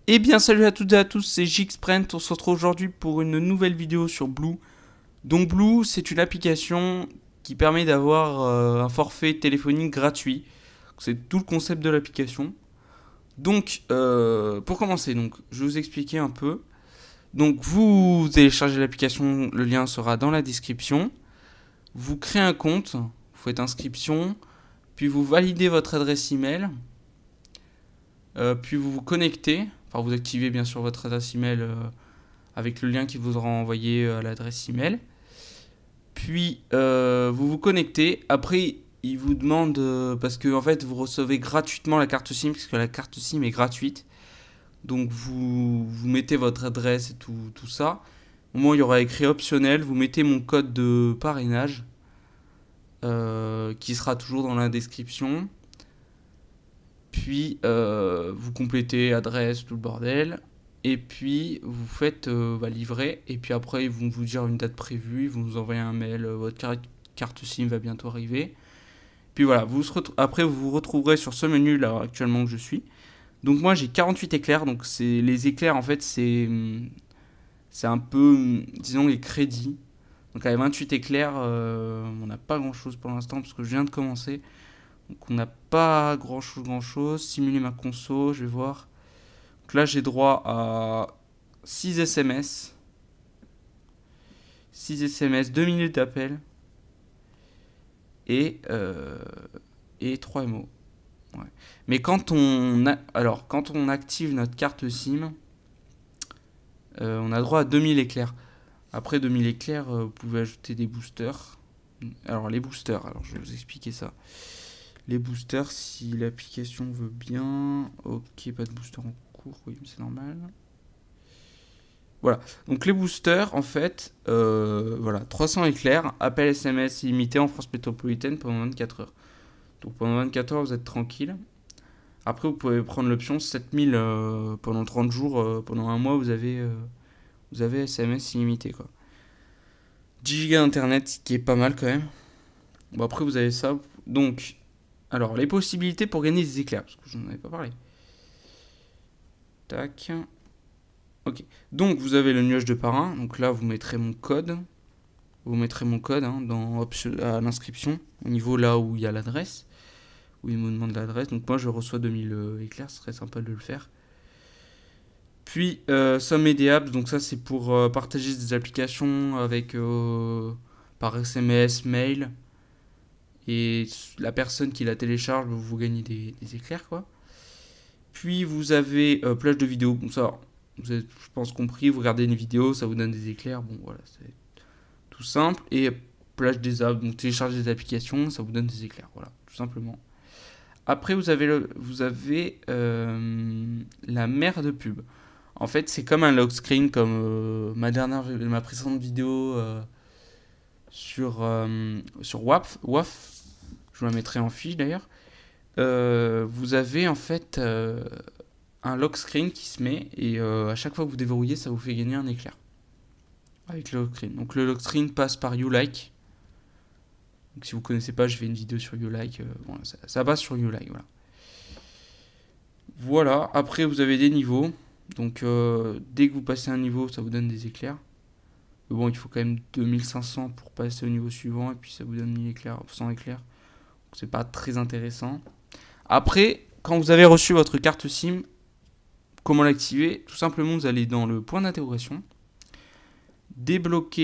Eh bien salut à toutes et à tous, c'est Jixprent, on se retrouve aujourd'hui pour une nouvelle vidéo sur Blue. Donc Blue, c'est une application qui permet d'avoir un forfait téléphonique gratuit. C'est tout le concept de l'application. Donc pour commencer, je vais vous expliquer un peu. Donc vous téléchargez l'application, le lien sera dans la description. Vous créez un compte, vous faites inscription, puis vous validez votre adresse email. Puis vous vous connectez, enfin vous activez bien sûr votre adresse email avec le lien qui vous aura envoyé à l'adresse email. Puis vous vous connectez. Après il vous demande parce que en fait vous recevez gratuitement la carte SIM parce que la carte SIM est gratuite. Donc vous mettez votre adresse et tout ça. Au moment où il y aura écrit optionnel, vous mettez mon code de parrainage qui sera toujours dans la description. Puis vous complétez adresse, tout le bordel. Et puis vous faites livrer. Et puis après ils vont vous dire une date prévue. Ils vont vous envoyer un mail. Votre carte SIM va bientôt arriver. Puis voilà, après vous vous retrouverez sur ce menu là actuellement que je suis. Donc moi j'ai 48 éclairs. Donc c'est les éclairs en fait c'est un peu disons les crédits. Donc avec 28 éclairs on n'a pas grand chose pour l'instant parce que je viens de commencer. Donc on n'a pas grand chose. Simuler ma conso, je vais voir. Donc là j'ai droit à 6 SMS. 6 SMS, 2 minutes d'appel. Et 3 mots. Ouais. Mais quand on active notre carte SIM, on a droit à 2000 éclairs. Après 2000 éclairs, vous pouvez ajouter des boosters. Alors les boosters, je vais vous expliquer ça. Les boosters, si l'application veut bien. Ok, pas de booster en cours, oui, mais c'est normal. Voilà, donc les boosters, en fait, 300 éclairs, appel SMS illimité en France métropolitaine pendant 24 heures. Donc pendant 24 heures, vous êtes tranquille. Après, vous pouvez prendre l'option 7000 pendant 30 jours, pendant un mois, vous avez SMS illimité, quoi. 10 Go d'internet, qui est pas mal quand même. Bon, après, vous avez ça. Donc, alors, les possibilités pour gagner des éclairs, parce que je n'en avais pas parlé. Tac. Ok. Donc, vous avez le nuage de parrain. Donc là, vous mettrez mon code. Vous mettrez mon code à l'inscription, au niveau là où il y a l'adresse, où il me demande l'adresse. Donc moi, je reçois 2000 éclairs, ce serait sympa de le faire. Puis, somme et des apps. Donc ça, c'est pour partager des applications avec par SMS, mail. Et la personne qui la télécharge, vous gagnez des éclairs, quoi. Puis vous avez plage de vidéos. Bon, ça, vous avez, je pense, compris. Vous regardez une vidéo, ça vous donne des éclairs. Bon, voilà, c'est tout simple. Et plage des apps. Donc télécharger des applications, ça vous donne des éclairs. Voilà, tout simplement. Après, vous avez la mer de pub. En fait, c'est comme un lock screen, comme ma précédente vidéo sur WAF. Je vous la mettrai en fiche d'ailleurs. Vous avez en fait un lock screen qui se met et à chaque fois que vous déverrouillez, ça vous fait gagner un éclair avec le lock screen. Donc le lock screen passe par YouLike. Donc si vous connaissez pas, je fais une vidéo sur YouLike. Bon, ça passe sur YouLike, voilà. Voilà. Après, vous avez des niveaux. Donc dès que vous passez un niveau, ça vous donne des éclairs. Mais bon, il faut quand même 2500 pour passer au niveau suivant et puis ça vous donne 1000 éclairs, 100 éclairs. Donc c'est pas très intéressant. Après, quand vous avez reçu votre carte SIM, comment l'activer? Tout simplement, vous allez dans le point d'interrogation, débloque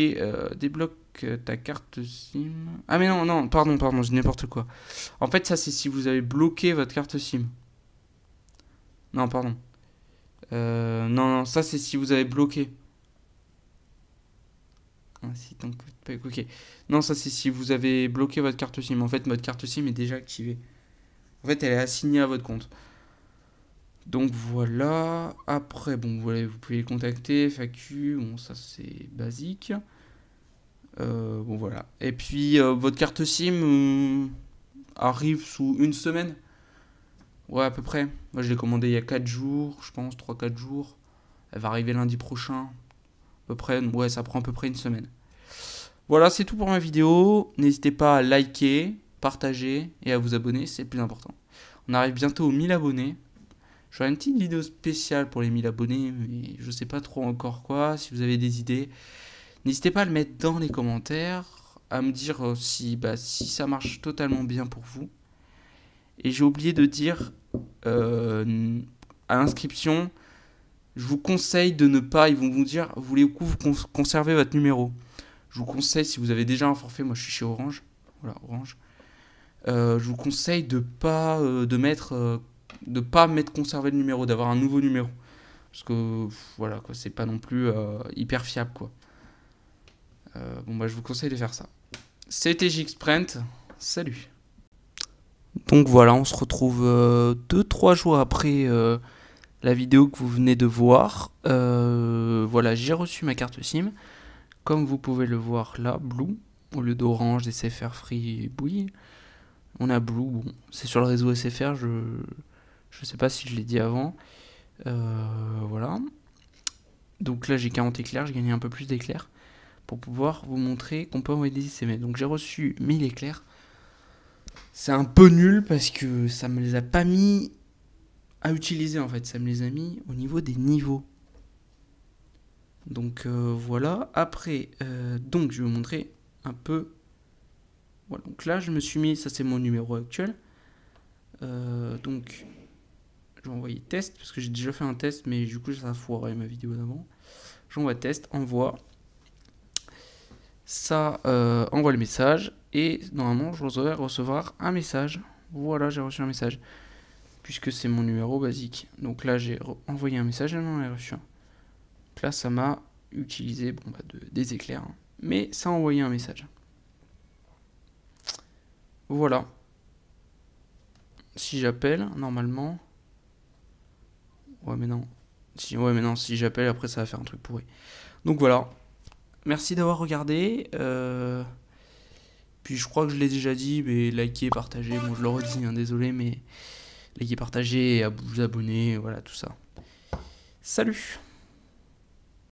ta carte SIM. Ah mais non, pardon, je dis n'importe quoi. En fait, ça c'est si vous avez bloqué votre carte SIM. Non, pardon. Non, ça c'est si vous avez bloqué. Ah, si, donc, ok. Non, ça c'est si vous avez bloqué votre carte SIM. En fait, votre carte SIM est déjà activée. En fait, elle est assignée à votre compte. Donc voilà. Après, bon, vous pouvez les contacter, FAQ, bon, ça c'est basique. Bon, voilà. Et puis, votre carte SIM arrive sous une semaine. Ouais, à peu près. Moi, je l'ai commandé il y a 4 jours, je pense, 3-4 jours. Elle va arriver lundi prochain. À peu près, ouais, ça prend à peu près une semaine. Voilà, c'est tout pour ma vidéo. N'hésitez pas à liker, partager et à vous abonner, c'est le plus important. On arrive bientôt aux 1000 abonnés. J'aurai une petite vidéo spéciale pour les 1000 abonnés, mais je sais pas trop encore quoi. Si vous avez des idées, n'hésitez pas à le mettre dans les commentaires, à me dire si ça marche totalement bien pour vous. Et j'ai oublié de dire à l'inscription, je vous conseille de ne pas, ils vont vous dire, voulez-vous conserver votre numéro? Je vous conseille, si vous avez déjà un forfait, moi je suis chez Orange, voilà, Orange, je vous conseille de pas mettre conserver le numéro, d'avoir un nouveau numéro. Parce que, voilà, quoi, c'est pas non plus hyper fiable, quoi. Je vous conseille de faire ça. C'était JXPrint, salut. Donc voilà, on se retrouve 2-3 jours après la vidéo que vous venez de voir. Voilà, j'ai reçu ma carte SIM. Comme vous pouvez le voir là, Blue, au lieu d'Orange, SFR, Free et Bouygues. On a Blue, bon, c'est sur le réseau SFR, je sais pas si je l'ai dit avant. Voilà. Donc là j'ai 40 éclairs, j'ai gagné un peu plus d'éclairs pour pouvoir vous montrer qu'on peut envoyer des SMS. Donc j'ai reçu 1000 éclairs. C'est un peu nul parce que ça me les a pas mis à utiliser en fait, ça me les a mis au niveau des niveaux. Donc voilà, après, donc je vais vous montrer un peu. Voilà, donc là je me suis mis, ça c'est mon numéro actuel. Donc je vais envoyer test, parce que j'ai déjà fait un test, mais du coup ça a foiré ma vidéo d'avant. J'envoie test, envoie. Ça envoie le message, et normalement je devrais recevoir un message. Voilà, j'ai reçu un message, puisque c'est mon numéro basique. Donc là j'ai envoyé un message et j'en ai reçu un. Donc là ça m'a utilisé des éclairs, hein. Mais ça a envoyé un message. Voilà. Si j'appelle, normalement... Ouais mais non, si j'appelle après ça va faire un truc pourri. Donc voilà. Merci d'avoir regardé. Puis je crois que je l'ai déjà dit, mais likez, partagez. Bon je le redis, hein, désolé, mais likez, partagez, vous abonner, voilà tout ça. Salut!